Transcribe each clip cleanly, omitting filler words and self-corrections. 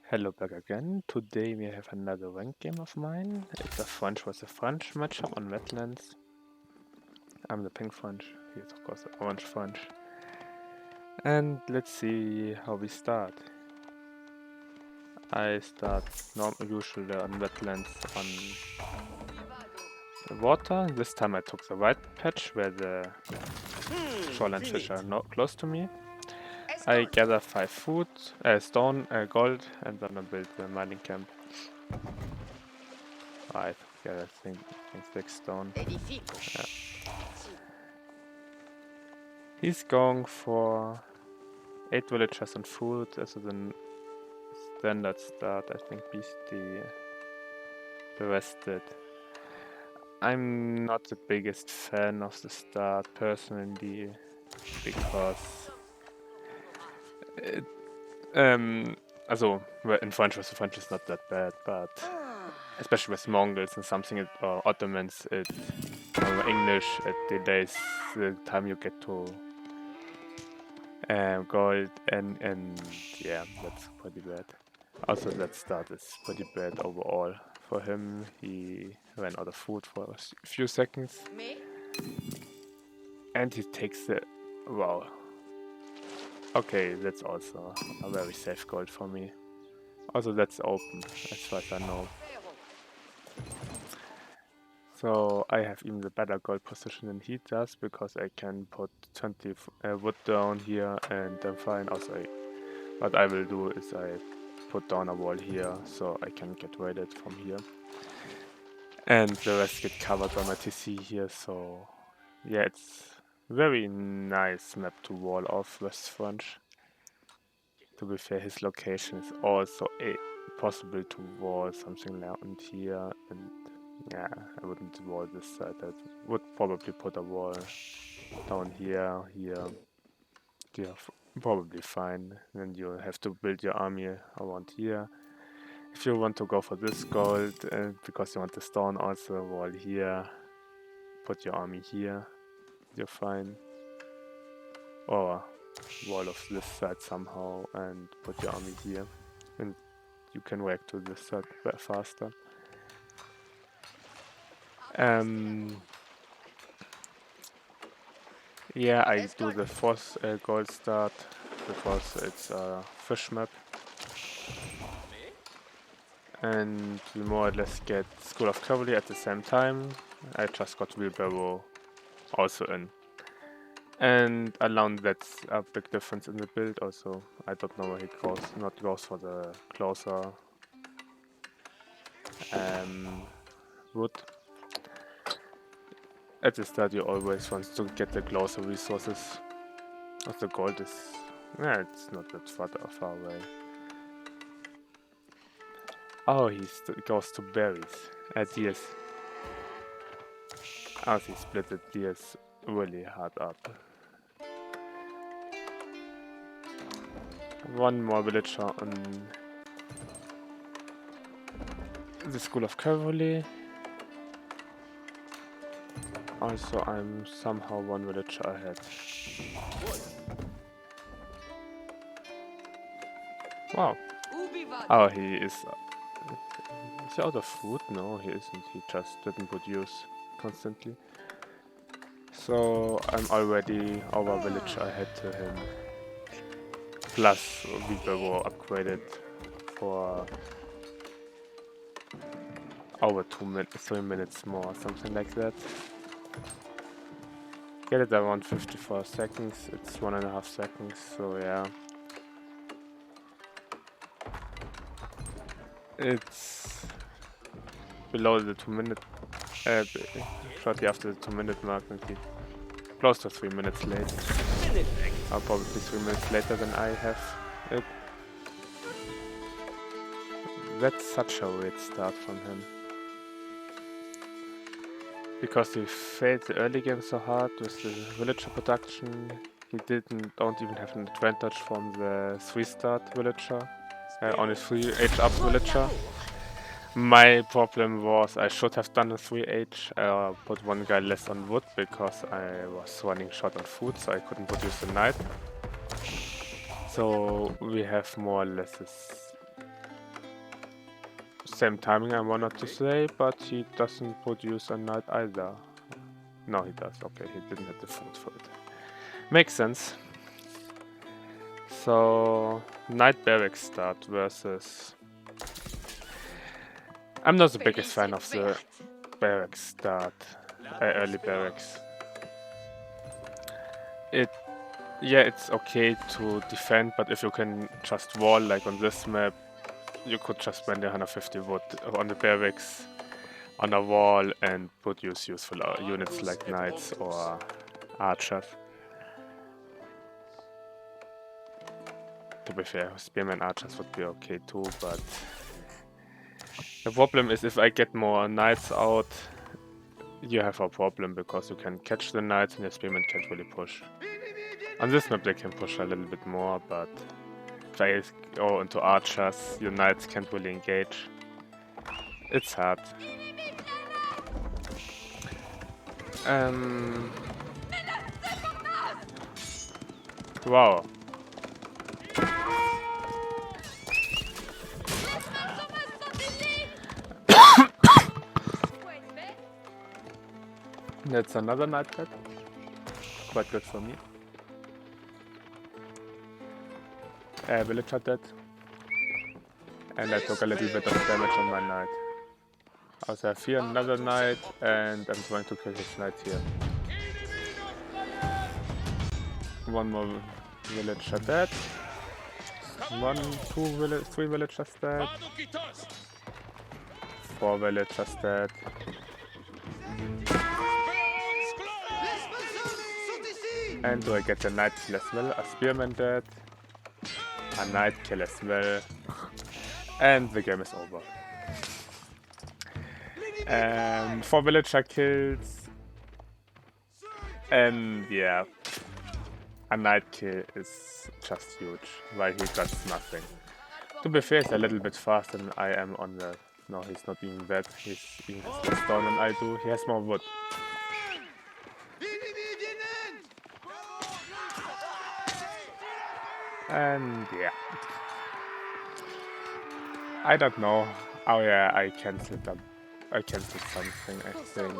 Hello back again. Today we have another ranked game of mine. It's a French versus French matchup on Wetlands. I'm the pink French. He is of course the orange French. And let's see how we start. I start usually on Wetlands on the water. This time I took the white patch where the shoreline fish are not close to me. I gather 5 food, stone, gold, and then I build the mining camp. I think 6 stone. Yeah. He's going for 8 villagers and food as the standard start. I think the rest did. I'm not the biggest fan of the start personally because also in French versus French is not that bad, but especially with Mongols and something or Ottomans, English it delays the time you get to gold and yeah, that's pretty bad. Also, that start is pretty bad overall for him. He ran out of food for a few seconds, and he takes the wow. Okay, that's also a very safe gold for me. Also, that's open as far as I know. So I have even the better gold position than he does because I can put 20 wood down here and then fine. Also, what I will do is I put down a wall here so I can get raided from here. And the rest get covered by my TC here, so yeah, it's very nice map to wall off West French. To be fair, his location is also possible to wall something around here, and yeah, I wouldn't wall this side. I would probably put a wall down here, here. Yeah, probably fine. Then you have to build your army around here. If you want to go for this gold, because you want the stone, also wall here. Put your army here. You're fine. Or wall of this side somehow and put your army here. And you can react to this side faster. Yeah, I do the fourth gold start because it's a fish map. And we more or less get School of Cavalry at the same time. I just got Wheelbarrow also in. And alone that's a big difference in the build also. I don't know where he goes for the closer wood. At the start you always want to get the closer resources. The gold is it's not that far away. Oh, he goes to berries. Deers. Oh, he split the deers really hard up. One more villager on the School of Cavalry. Also, I'm somehow one villager ahead. Wow. Oh, he is he out of food? No, he isn't. He just didn't produce constantly. So I'm already over village ahead to him. Plus, we were upgraded for over 3 minutes more, something like that. Get it around 54 seconds. It's 1.5 seconds, so yeah. It's below the 2 minute, shortly after the 2 minute mark, maybe close to 3 minutes late. Or probably 3 minutes later than I have it. That's such a weird start from him. Because he failed the early game so hard with the villager production, he don't even have an advantage from the 3-start villager, on his 3H up villager. My problem was I should have done a 3H, put one guy less on wood because I was running short on food, so I couldn't produce the night. So we have more or less this same timing I wanted to say, but he doesn't produce a knight either. No, he does. Okay, he didn't have the food for it. Makes sense. So, Knight Barracks start versus... I'm not the biggest fan of the Barracks start, early Barracks. Yeah, it's okay to defend, but if you can just wall like on this map, you could just spend 150 wood on the Barracks on a wall and produce useful units like knights or archers. To be fair, spearmen archers would be okay too, but the problem is if I get more knights out, you have a problem because you can catch the knights and your spearmen can't really push. On this map they can push a little bit more, but if I go into archers, your knights can't really engage. It's hard. Wow. That's another knight pet. Quite good for me. Villager dead. And I took a little bit of damage on my knight. I also have here another knight, and I'm trying to kill his knight here. One more villager dead. Three villagers dead. 4 villagers dead. And do I get a knight kill as well? A spearman dead. A knight kill as well. And the game is over. 4 villager kills. And yeah. A knight kill is just huge. While he got nothing. To be fair, he's a little bit faster than I am on the... No, he's not even that. He's even less down than I do. He has more wood. And yeah. I don't know. Oh yeah, I cancelled something, I think.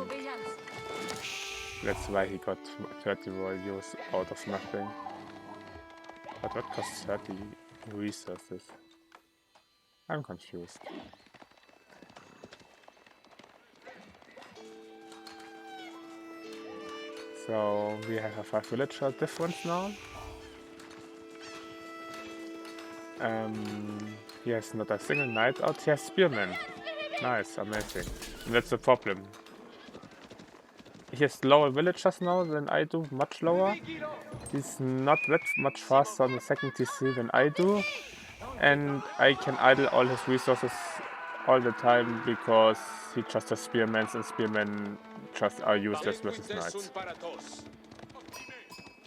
That's why he got 30 values out of nothing. But what costs 30 resources? I'm confused. So we have a 5 villager difference now. He has not a single knight out, he has spearmen. Nice, amazing. And that's the problem. He has lower villagers now than I do, much lower. He's not that much faster on the second TC than I do. And I can idle all his resources all the time because he just has spearmen, and spearmen just are useless versus knights.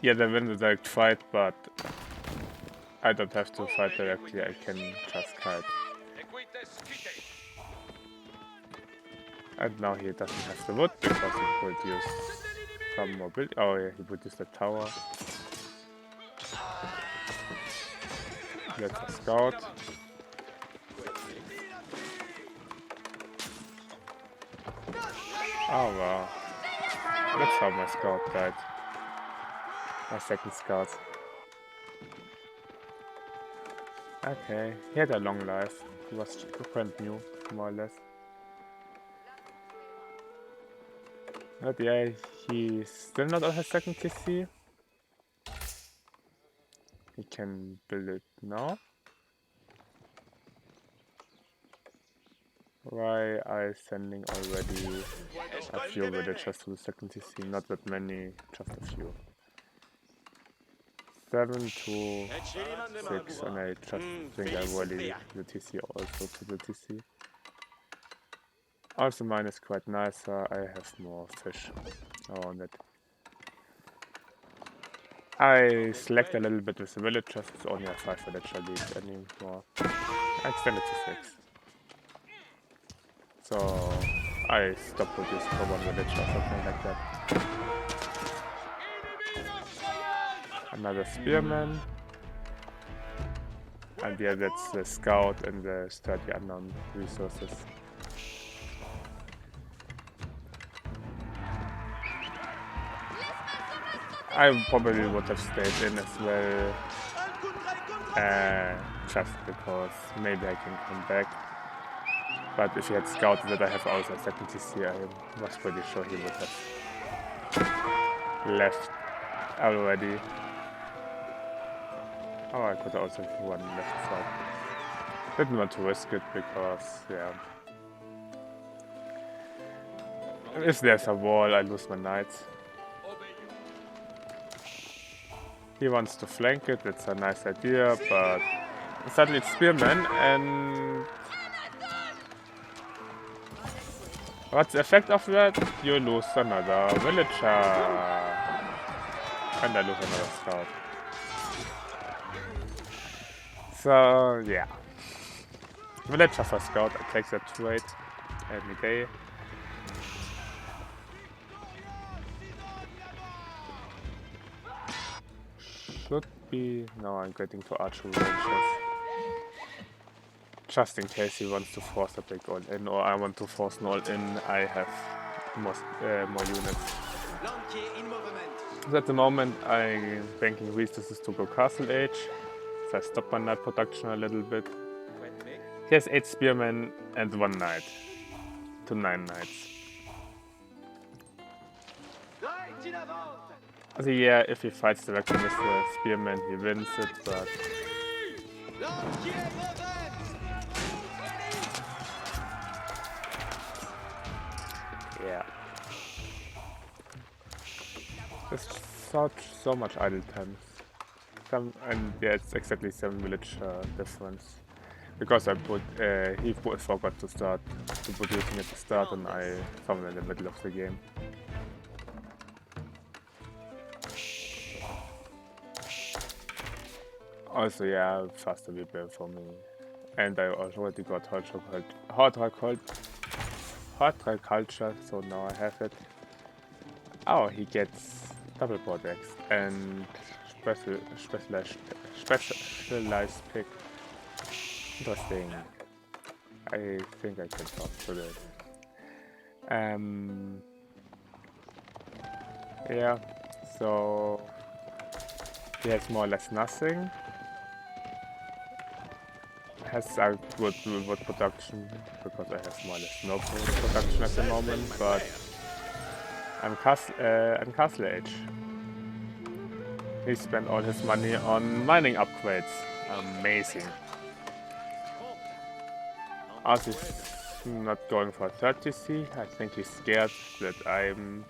Yeah, they win the direct fight, but I don't have to fight directly, I can just kite. And now he doesn't have the wood because he produced some more build. Oh yeah, he produced a tower. Let's a scout. Oh wow. That's how my scout died. My second scout. Okay, he had a long life. He was brand new, more or less. But yeah, he's still not on his second TC. He can build it now. Why are sending already a few villagers to the second TC? Not that many, just a few. 7 to 6, and I just think I will leave the TC also to the TC. Also mine is quite nicer, I have more fish around it. I slacked a little bit with the villagers, it's only a 5 villager lead anymore. I extended to 6. So I stopped producing for 1 villager or something like that. Another spearman. And yeah, that's the scout and the 30 unknown resources. I probably would have stayed in as well, just because maybe I can come back. But if he had scouted that I have also a second TC, I was pretty sure he would have left already. Oh, I could also have one left side. Didn't want to risk it because, yeah. If there's a wall, I lose my knights. He wants to flank it, it's a nice idea, but suddenly it's spearmen and... What's the effect of that? You lose another villager. And I lose another scout. So, yeah. Villager for scout, I take that trade any day. Should be... No, I'm getting to archer ranges. Just in case he wants to force a big all-in, or I want to force an all-in, I have more units. So at the moment, I'm banking resources to go Castle Age, so I stop my knight production a little bit. He has 8 spearmen and 1 knight, to 9 knights. So yeah, if he fights directly with the spearmen, he wins it, but... Yeah. There's so much idle time. And yeah, it's exactly 7 village difference. Because I put, he forgot to start to producing at the start and I found in the middle of the game. Also yeah, faster rebuild for me. And I already got horticulture, so now I have it. Oh, he gets double products and specialized pick. Interesting. I think I can talk to this. Yeah, so he has more or less nothing. Has a good wood production because I have more or less no wood production at the moment, but I'm Castle Age. He spent all his money on mining upgrades. Amazing. As he's not going for 30C, I think he's scared that I'm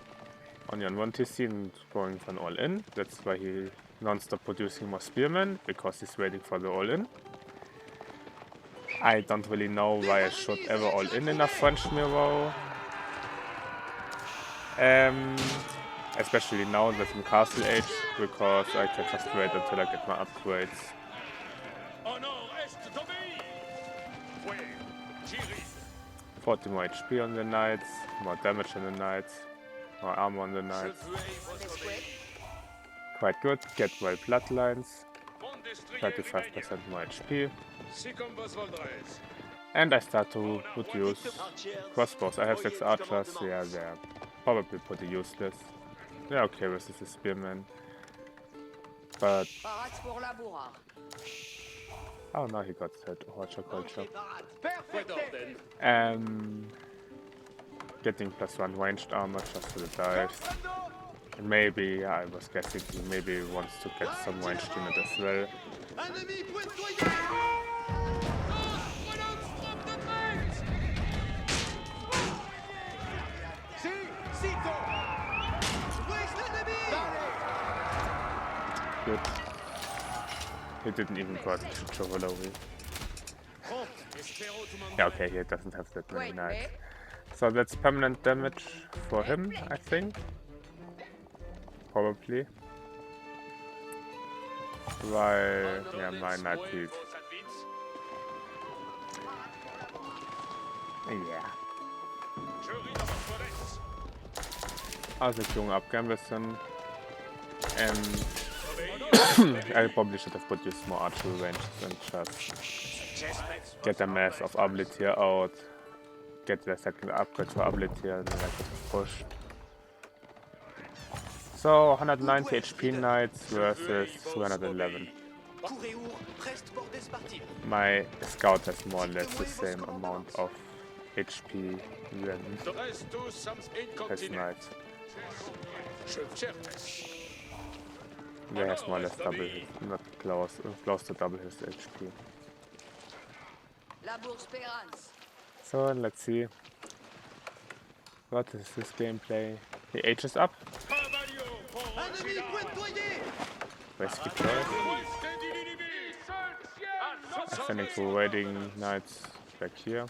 only on 1 TC and going for an all-in. That's why he non-stop producing more spearmen, because he's waiting for the all-in. I don't really know why I should ever all-in a French mirror. Especially now that I'm Castle Age, because I can just wait until I get my upgrades. 40 more HP on the knights, more damage on the knights, more armor on the knights. Quite good, get well bloodlines, 35% more HP. And I start to produce crossbows. I have 6 archers, yeah, they're probably pretty useless. They're okay versus the spearmen. But... Oh, now he got that horticulture. Getting +1 ranged armor just for the dives. And maybe, I was guessing he maybe wants to get some ranged unit as well. Good. He didn't even got Chevrolet. Yeah, okay, he doesn't have that many knights. So that's permanent damage for him, I think. Probably. While, yeah, my knight heat. Yeah. Also Junge abgehen bisschen. I probably should have put used more archery ranges and just get the mass of ability out, get the second upgrade for ability, and then I could have pushed. So 190 HP knights versus 211. My scout has more or less the same amount of HP than his knight. They have more or less double his, not close to double his HP. So let's see. What is this gameplay? He ages up. Rescue first. Sending two raiding knights back here.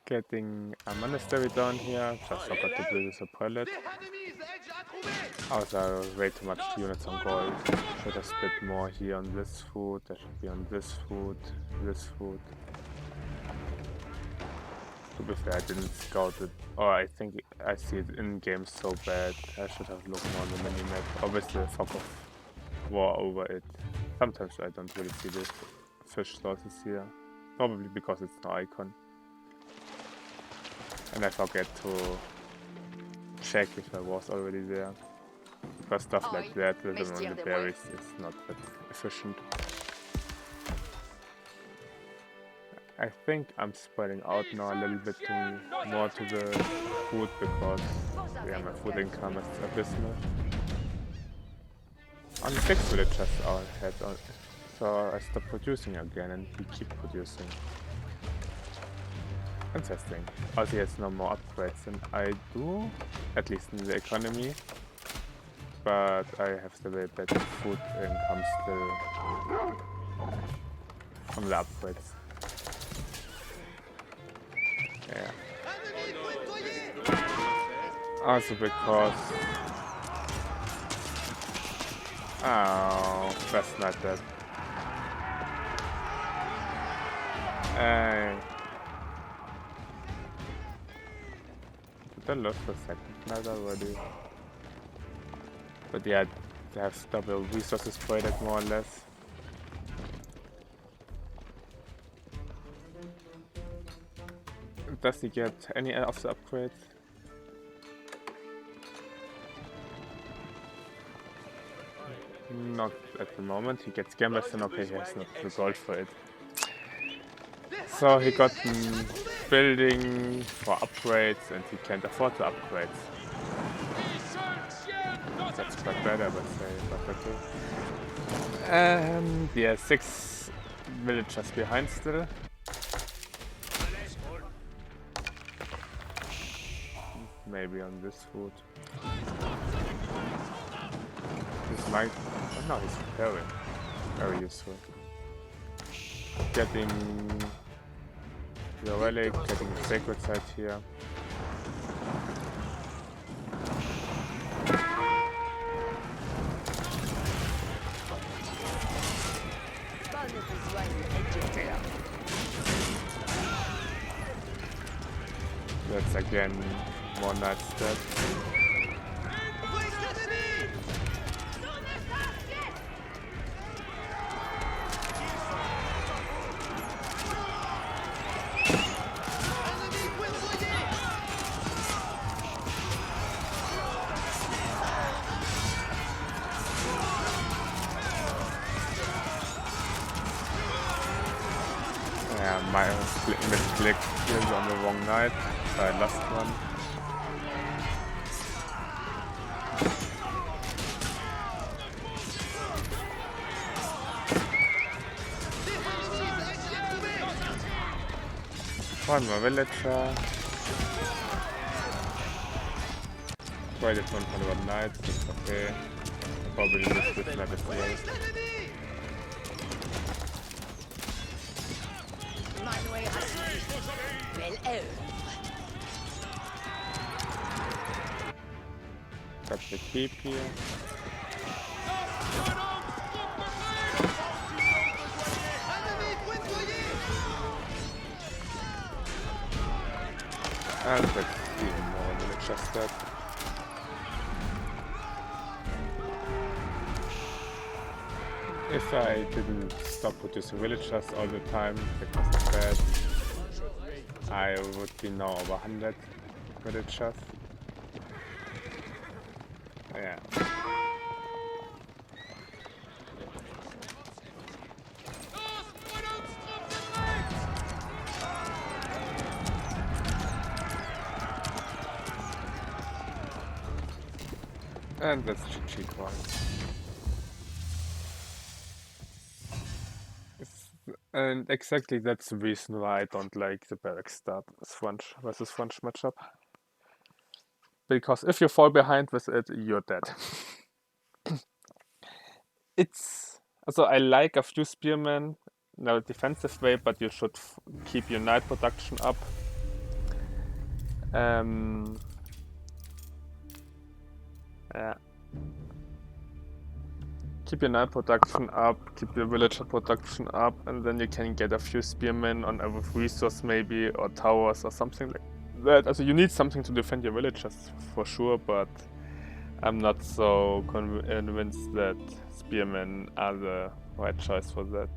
Getting a monastery down here. Just forgot to do this a pilot. Also, way too much units on gold. Should have split more here on this food. That should be on this food. This food. To be fair, I didn't scout it. Or I think I see it in game so bad. I should have looked more on the minimap. Obviously, the fog of war over it. Sometimes I don't really see the fish sources here. Probably because it's no icon. And I forget to check if I was already there. Because stuff like that with them on the berries is not that efficient. I think I'm spreading out now a little bit more to the food because yeah, my food income is abysmal. Only 6 villagers are ahead, so I stopped producing again and we keep producing. Interesting. Also he has no more upgrades than I do, at least in the economy. But I have the very bad food income still from the upgrades. Yeah. Also because... Oh, that's not that. Did I lose the second knight already? But yeah, they have double resources traded more or less. Does he get any of the upgrades? Not at the moment. He gets Gambas and okay, he has not the gold for it. So he got building for upgrades and he can't afford the upgrades. That's quite bad, I would say, but okay. And yeah, 6 villagers behind still. Maybe on this food. This might... Oh no, he's preparing. Very useful. Getting the relic, getting the sacred site here. That's again more knights dead. Yeah, my mid-click is on the wrong knight, so I lost one. One more villager. Traded one for one knight, okay. Probably this map is closed. Got the keep here. And that's even more villagers dead. If I didn't stop producing villagers all the time because of that, I would be now over 100 villagers. Yeah. And that's GG coins. And exactly that's the reason why I don't like the barrack start versus French matchup. Because if you fall behind with it, you're dead. Also I like a few spearmen in a defensive way, but you should keep your knight production up. Yeah. Keep your knight production up, keep your villager production up, and then you can get a few spearmen on every resource maybe, or towers or something like that. Also you need something to defend your villagers for sure, but I'm not so convinced that spearmen are the right choice for that.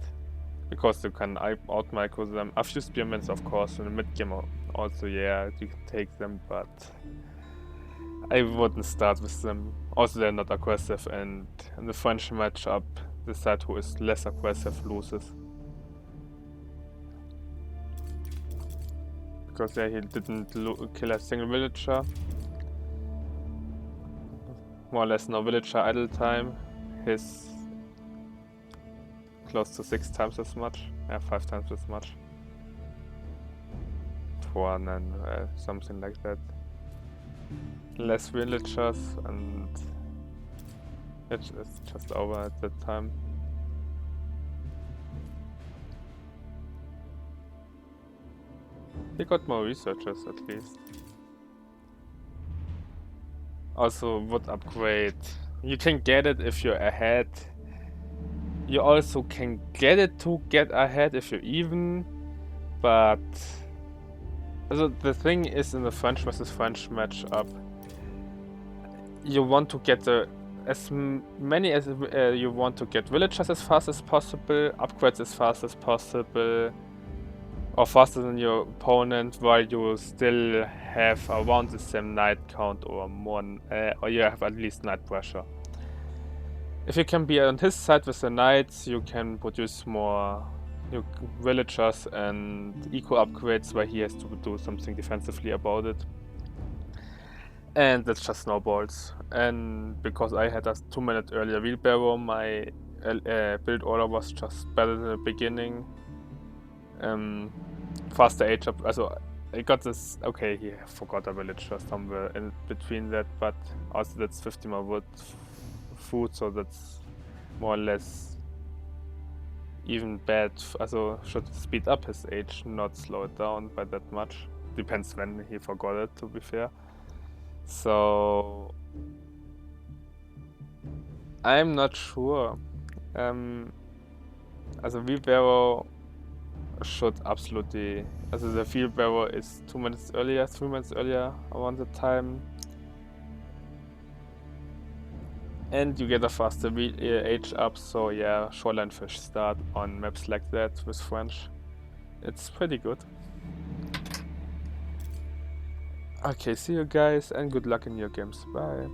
Because you can out-micro them. A few spearmen of course in the mid-game also, yeah, you can take them, but I wouldn't start with them. Also, they're not aggressive, and in the French matchup, the side who is less aggressive loses. Because yeah, he didn't kill a single villager. More or less no villager idle time. His close to 6 times as much. Yeah, 5 times as much. 4 and then something like that. Less villagers, and it's just over at that time. He got more researchers at least. Also, would upgrade. You can get it if you're ahead. You also can get it to get ahead if you're even, but also the thing is, in the French versus French matchup, you want to get as many as you want to get villagers as fast as possible, upgrades as fast as possible, or faster than your opponent, while you still have around the same knight count or more, or you have at least knight pressure. If you can be on his side with the knights, you can produce more villagers and eco upgrades, where he has to do something defensively about it. And that's just snowballs. And because I had a 2-minute earlier wheelbarrow, my build order was just better than the beginning. Faster age up. Also, I got this. Okay, he forgot a villager somewhere in between that, but also that's 50 more wood food, so that's more or less even bad. Also, should speed up his age, not slow it down by that much. Depends when he forgot it, to be fair. So I'm not sure. Also wheelbarrow should absolutely. Also the wheelbarrow is 2 minutes earlier, 3 minutes earlier around the time. And you get a faster age up, so yeah, shoreline fish start on maps like that with French. It's pretty good. Okay, see you guys and good luck in your games. Bye.